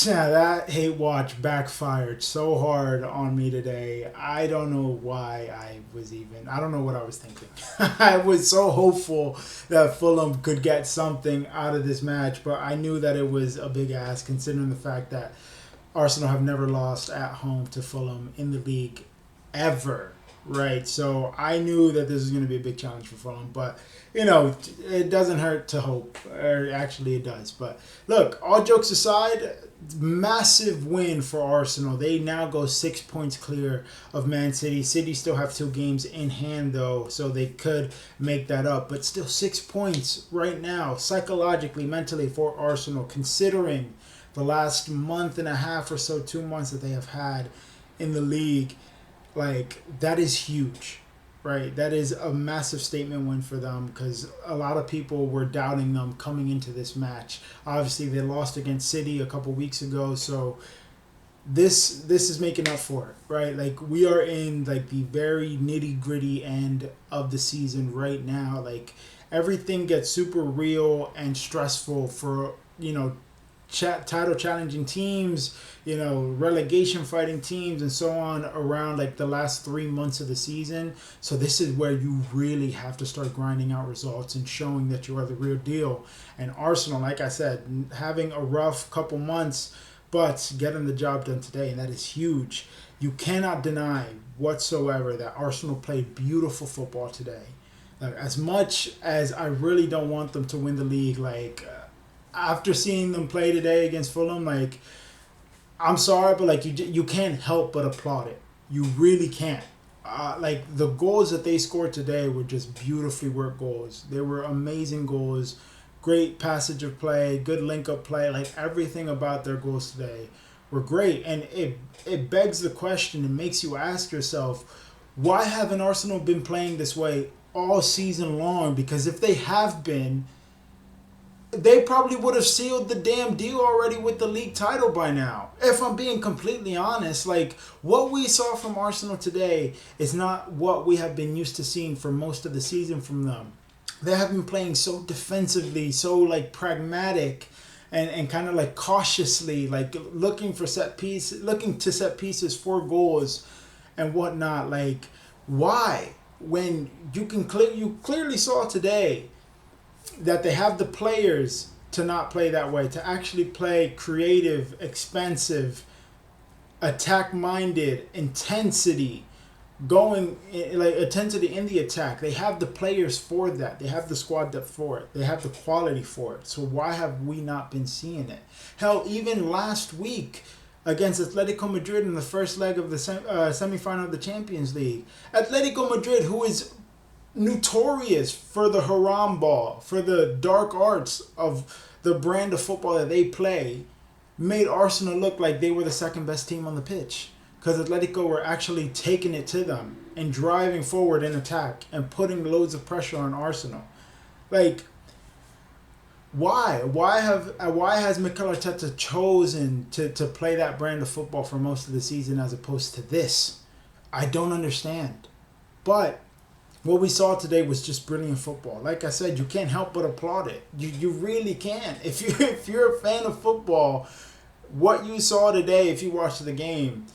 Yeah, that hate watch backfired so hard on me today. I don't know why I don't know what I was thinking. I was so hopeful that Fulham could get something out of this match, but I knew that it was a big ask considering the fact that Arsenal have never lost at home to Fulham in the league ever. Right, so I knew that this was going to be a big challenge for Fulham, but it doesn't hurt to hope, or actually it does. But look, all jokes aside, massive win for Arsenal. They now go 6 points clear of Man City. City still have 2 games in hand though, so they could make that up. But still 6 points right now, psychologically, mentally for Arsenal, considering the last month and a half or so, 2 months that they have had in the league. Like, that is huge, right? That is a massive statement win for them because a lot of people were doubting them coming into this match. Obviously, they lost against City a couple weeks ago, so this is making up for it, right? Like, we are in like the very nitty gritty end of the season right now. Like, everything gets super real and stressful for title challenging teams, relegation fighting teams, and so on around like the last 3 months of the season. So this is where you really have to start grinding out results and showing that you are the real deal. And Arsenal, like I said, having a rough couple months, but getting the job done today, and that is huge. You cannot deny whatsoever that Arsenal played beautiful football today. Like, as much as I really don't want them to win the league, after seeing them play today against Fulham, like, I'm sorry, but like you can't help but applaud it. You really can't. Like, the goals that they scored today were just beautifully worked goals. They were amazing goals, great passage of play, good link up play. Like, everything about their goals today were great, and it begs the question. It makes you ask yourself, why haven't Arsenal been playing this way all season long? Because if they have been, they probably would have sealed the damn deal already with the league title by now. If I'm being completely honest, like, what we saw from Arsenal today is not what we have been used to seeing for most of the season from them. They have been playing so defensively, so like pragmatic, and kind of like cautiously, like looking to set pieces for goals and whatnot. Like, why? When you clearly saw today that they have the players to not play that way, to actually play creative, expansive, attack-minded, intensity, intensity in the attack. They have the players for that. They have the squad depth for it. They have the quality for it. So why have we not been seeing it? Hell, even last week against Atletico Madrid in the first leg of the semifinal of the Champions League, Atletico Madrid, who is notorious for the haram ball, for the dark arts of the brand of football that they play, made Arsenal look like they were the second best team on the pitch. Because Atletico were actually taking it to them and driving forward in attack and putting loads of pressure on Arsenal. Like, why? Why has Mikel Arteta chosen to play that brand of football for most of the season as opposed to this? I don't understand. But what we saw today was just brilliant football. Like I said, you can't help but applaud it. You really can't. If you're a fan of football, what you saw today, if you watched the game,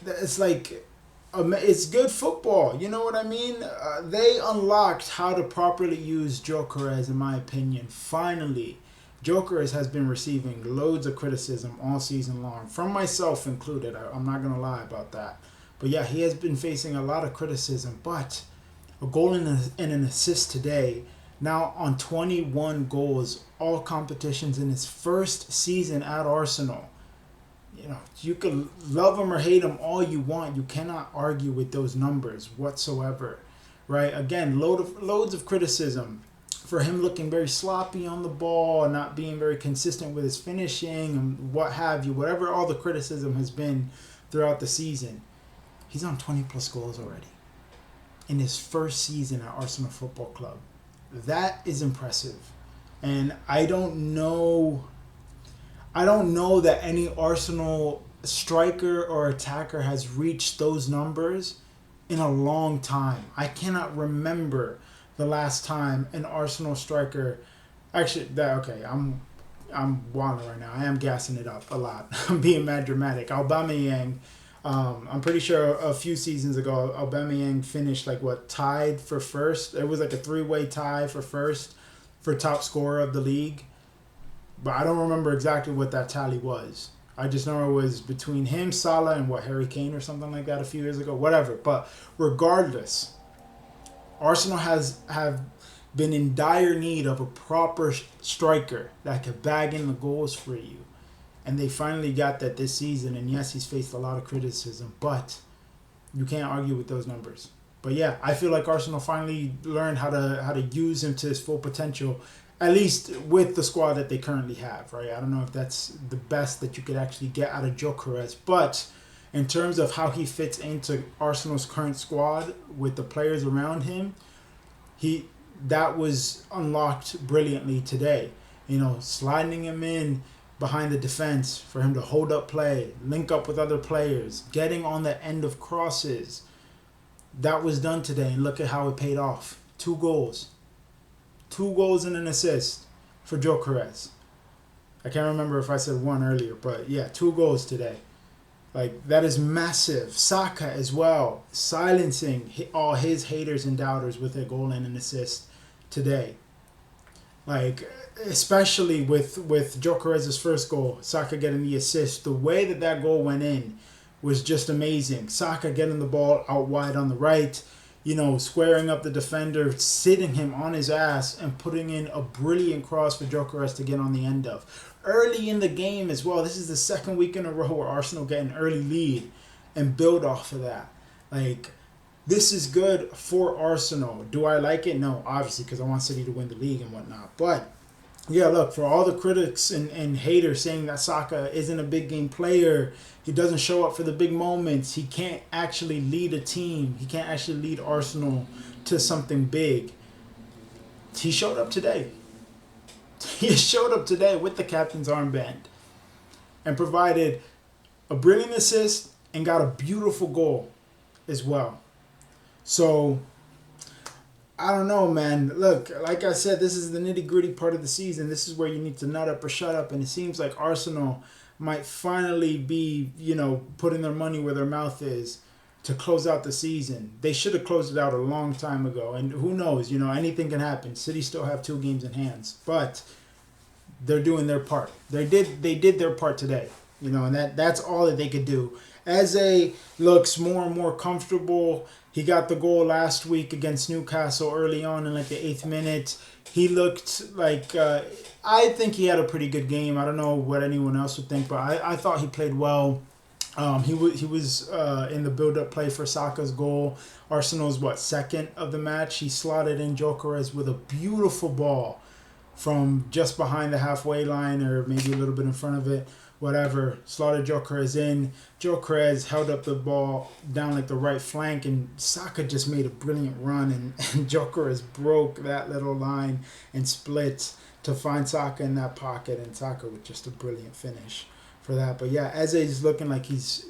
it's like, it's good football. You know what I mean? They unlocked how to properly use Gyökeres, in my opinion. Finally, Gyökeres has been receiving loads of criticism all season long, from myself included. I'm not going to lie about that. But yeah, he has been facing a lot of criticism, but a goal and an assist today, now on 21 goals, all competitions in his first season at Arsenal. You can love him or hate him all you want. You cannot argue with those numbers whatsoever, right? Again, loads of criticism for him looking very sloppy on the ball, not being very consistent with his finishing, and what have you. Whatever all the criticism has been throughout the season, he's on 20 plus goals already in his first season at Arsenal Football Club. That is impressive. And I don't know that any Arsenal striker or attacker has reached those numbers in a long time. I cannot remember the last time an Arsenal striker, I'm I'm wilding right now. I am gassing it up a lot. I'm being mad dramatic. Aubameyang, I'm pretty sure a few seasons ago, Aubameyang finished like what, tied for first. It was like a three-way tie for first for top scorer of the league. But I don't remember exactly what that tally was. I just know it was between him, Salah, and what, Harry Kane or something like that a few years ago. Whatever. But regardless, Arsenal have been in dire need of a proper striker that could bag in the goals for you. And they finally got that this season. And yes, he's faced a lot of criticism, but you can't argue with those numbers. But yeah, I feel like Arsenal finally learned how to use him to his full potential, at least with the squad that they currently have, right? I don't know if that's the best that you could actually get out of Gyökeres, but in terms of how he fits into Arsenal's current squad with the players around him, that was unlocked brilliantly today. Sliding him in behind the defense for him to hold up play, link up with other players, getting on the end of crosses. That was done today, and look at how it paid off. 2 goals. 2 goals and an assist for Gyökeres. I can't remember if I said 1 earlier, but yeah, 2 goals today. Like, that is massive. Saka as well, silencing all his haters and doubters with a goal and an assist today. Like, especially with Gyökeres' first goal, Saka getting the assist, the way that goal went in was just amazing. Saka getting the ball out wide on the right, squaring up the defender, sitting him on his ass, and putting in a brilliant cross for Gyökeres to get on the end of. Early in the game as well. This is the second week in a row where Arsenal get an early lead and build off of that. Like, this is good for Arsenal. Do I like it? No, obviously, because I want City to win the league and whatnot. But yeah, look, for all the critics and haters saying that Saka isn't a big game player, he doesn't show up for the big moments, he can't actually lead a team, he can't actually lead Arsenal to something big. He showed up today. He showed up today with the captain's armband and provided a brilliant assist and got a beautiful goal as well. So, I don't know, man. Look, like I said, this is the nitty-gritty part of the season. This is where you need to nut up or shut up. And it seems like Arsenal might finally be, putting their money where their mouth is to close out the season. They should have closed it out a long time ago. And who knows, anything can happen. City still have 2 games in hands. But they're doing their part. They did their part today. And that's all that they could do. Eze looks more and more comfortable. He got the goal last week against Newcastle early on in like the 8th minute. He looked like, I think he had a pretty good game. I don't know what anyone else would think, but I thought he played well. He was in the build-up play for Saka's goal. Arsenal's, second of the match. He slotted in Gyökeres with a beautiful ball from just behind the halfway line or maybe a little bit in front of it. Whatever, slotted Gyökeres in. Gyökeres held up the ball down like the right flank, and Saka just made a brilliant run, and Gyökeres broke that little line and split to find Saka in that pocket, and Saka with just a brilliant finish for that. But yeah, Eze is looking like he's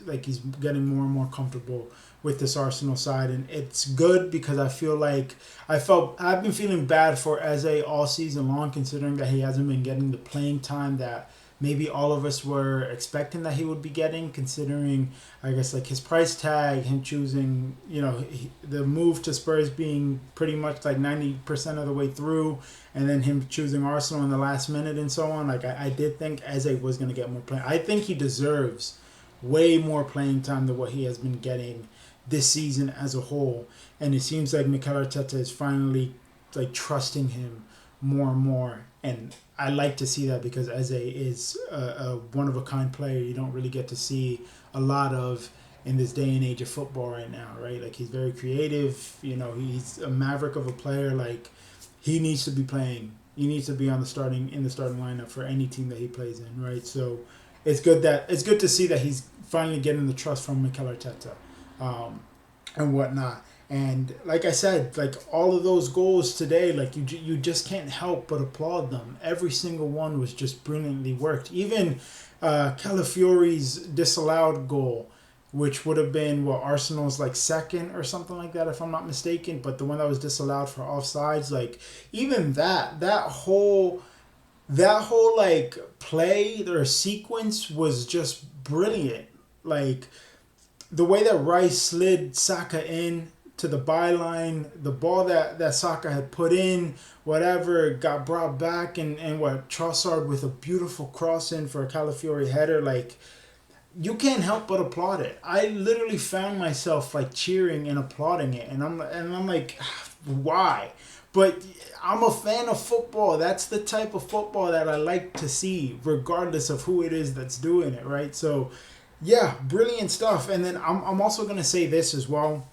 getting more and more comfortable with this Arsenal side, and it's good because I feel like I've been feeling bad for Eze all season long, considering that he hasn't been getting the playing time that maybe all of us were expecting that he would be getting, considering, I guess, like his price tag, him choosing, the move to Spurs being pretty much like 90% of the way through, and then him choosing Arsenal in the last minute and so on. Like, I did think Eze was going to get more playing. I think he deserves way more playing time than what he has been getting this season as a whole. And it seems like Mikel Arteta is finally like trusting him more and more. And I like to see that because Eze is a one-of-a-kind player you don't really get to see a lot of in this day and age of football right now, right? Like, he's very creative. He's a maverick of a player. Like, he needs to be playing. He needs to be in the starting lineup for any team that he plays in, right? So it's good to see that he's finally getting the trust from Mikel Arteta and whatnot. And like I said, like all of those goals today, like you just can't help but applaud them. Every single one was just brilliantly worked. Even Calafiori's disallowed goal, which would have been Arsenal's like second or something like that, if I'm not mistaken. But the one that was disallowed for offsides, like even that whole that whole like play or sequence was just brilliant. Like the way that Rice slid Saka in to the byline, the ball that Saka had put in, whatever, got brought back, and what Trossard with a beautiful cross in for a Calafiori header, like you can't help but applaud it. I literally found myself like cheering and applauding it, and I'm like, why? But I'm a fan of football. That's the type of football that I like to see, regardless of who it is that's doing it, right? So, yeah, brilliant stuff. And then I'm also gonna say this as well.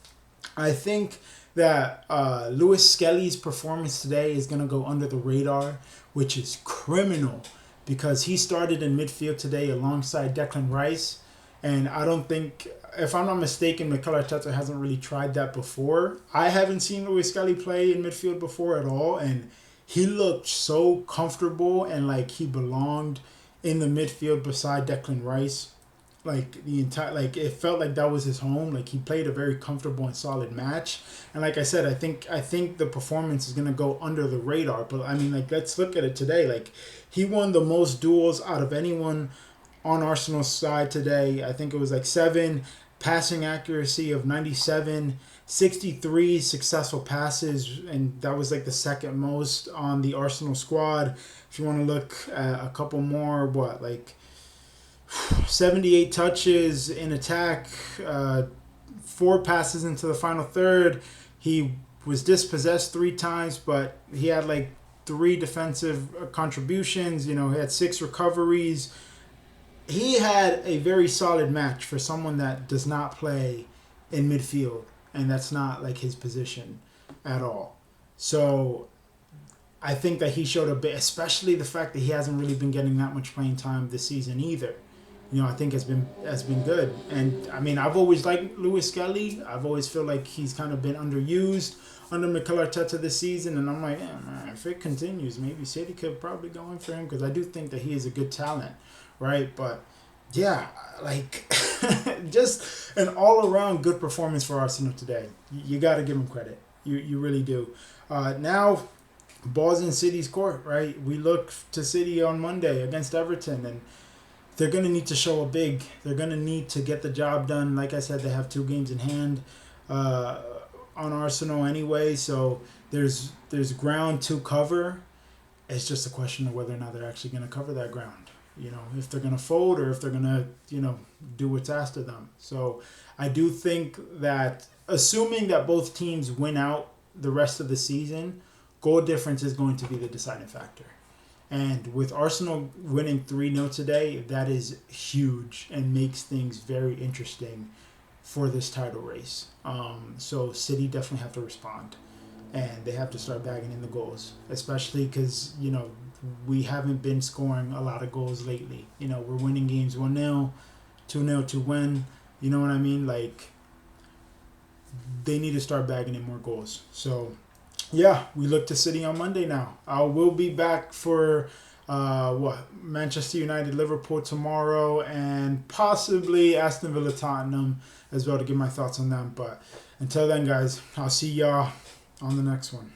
I think that Lewis Skelly's performance today is gonna go under the radar, which is criminal because he started in midfield today alongside Declan Rice. And I don't think, if I'm not mistaken, Mikel Arteta hasn't really tried that before. I haven't seen Lewis Skelly play in midfield before at all. And he looked so comfortable and like he belonged in the midfield beside Declan Rice. Like the entire, like it felt like that was his home. Like he played a very comfortable and solid match. And like I said, I think the performance is gonna go under the radar. But I mean, like let's look at it today. Like he won the most duels out of anyone on Arsenal's side today. I think it was like 7, passing accuracy of 97, 63 successful passes, and that was like the second most on the Arsenal squad. If you want to look at a couple more, like 78 touches in attack, 4 passes into the final third. He was dispossessed 3 times, but he had like 3 defensive contributions. He had 6 recoveries. He had a very solid match for someone that does not play in midfield, and that's not like his position at all. So I think that he showed a bit, especially the fact that he hasn't really been getting that much playing time this season either. I think has been good. And I mean, I've always liked Lewis Skelly. I've always feel like he's kind of been underused under Mikel Arteta this season, and I'm like, yeah, man, if it continues, maybe City could probably go in for him because I do think that he is a good talent. Right, but yeah, like just an all-around good performance for Arsenal today. You got to give them credit. You really do. Now, ball's in City's court, right? We look to City on Monday against Everton, and they're going to need to show a big. They're going to need to get the job done. Like I said, they have 2 games in hand on Arsenal anyway, so there's ground to cover. It's just a question of whether or not they're actually going to cover that ground. If they're going to fold or if they're going to, do what's asked of them. So I do think that assuming that both teams win out the rest of the season, goal difference is going to be the deciding factor. And with Arsenal winning 3-0 today, that is huge and makes things very interesting for this title race. So City definitely have to respond. And they have to start bagging in the goals, especially because, we haven't been scoring a lot of goals lately. We're winning games 1-0, 2-0 to win. You know what I mean? Like, they need to start bagging in more goals. So, yeah, we look to City on Monday now. We'll be back for, Manchester United, Liverpool tomorrow, and possibly Aston Villa, Tottenham as well to give my thoughts on them. But until then, guys, I'll see y'all on the next one.